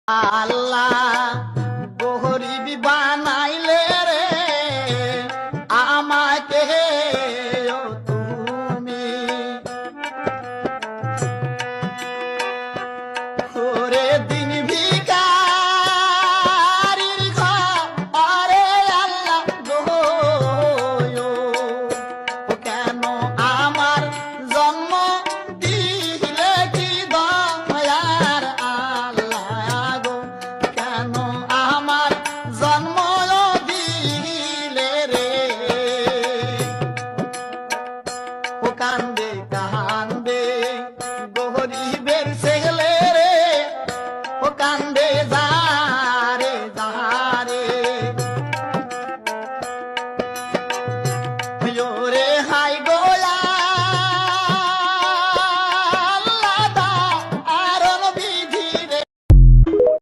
আল্লাহ গরিব বানাইলে রে আমাকে ও তুমি ওরে দিন ভিখারির ঘরে আল্লাহ গো কেন আমার জন্ম দিলে কি দয়ার আল্লাহ গো কেন আমার জন্ম দিলে রে ও কান্দে কান্দে গরিবের ছেলে রে ও কান্দে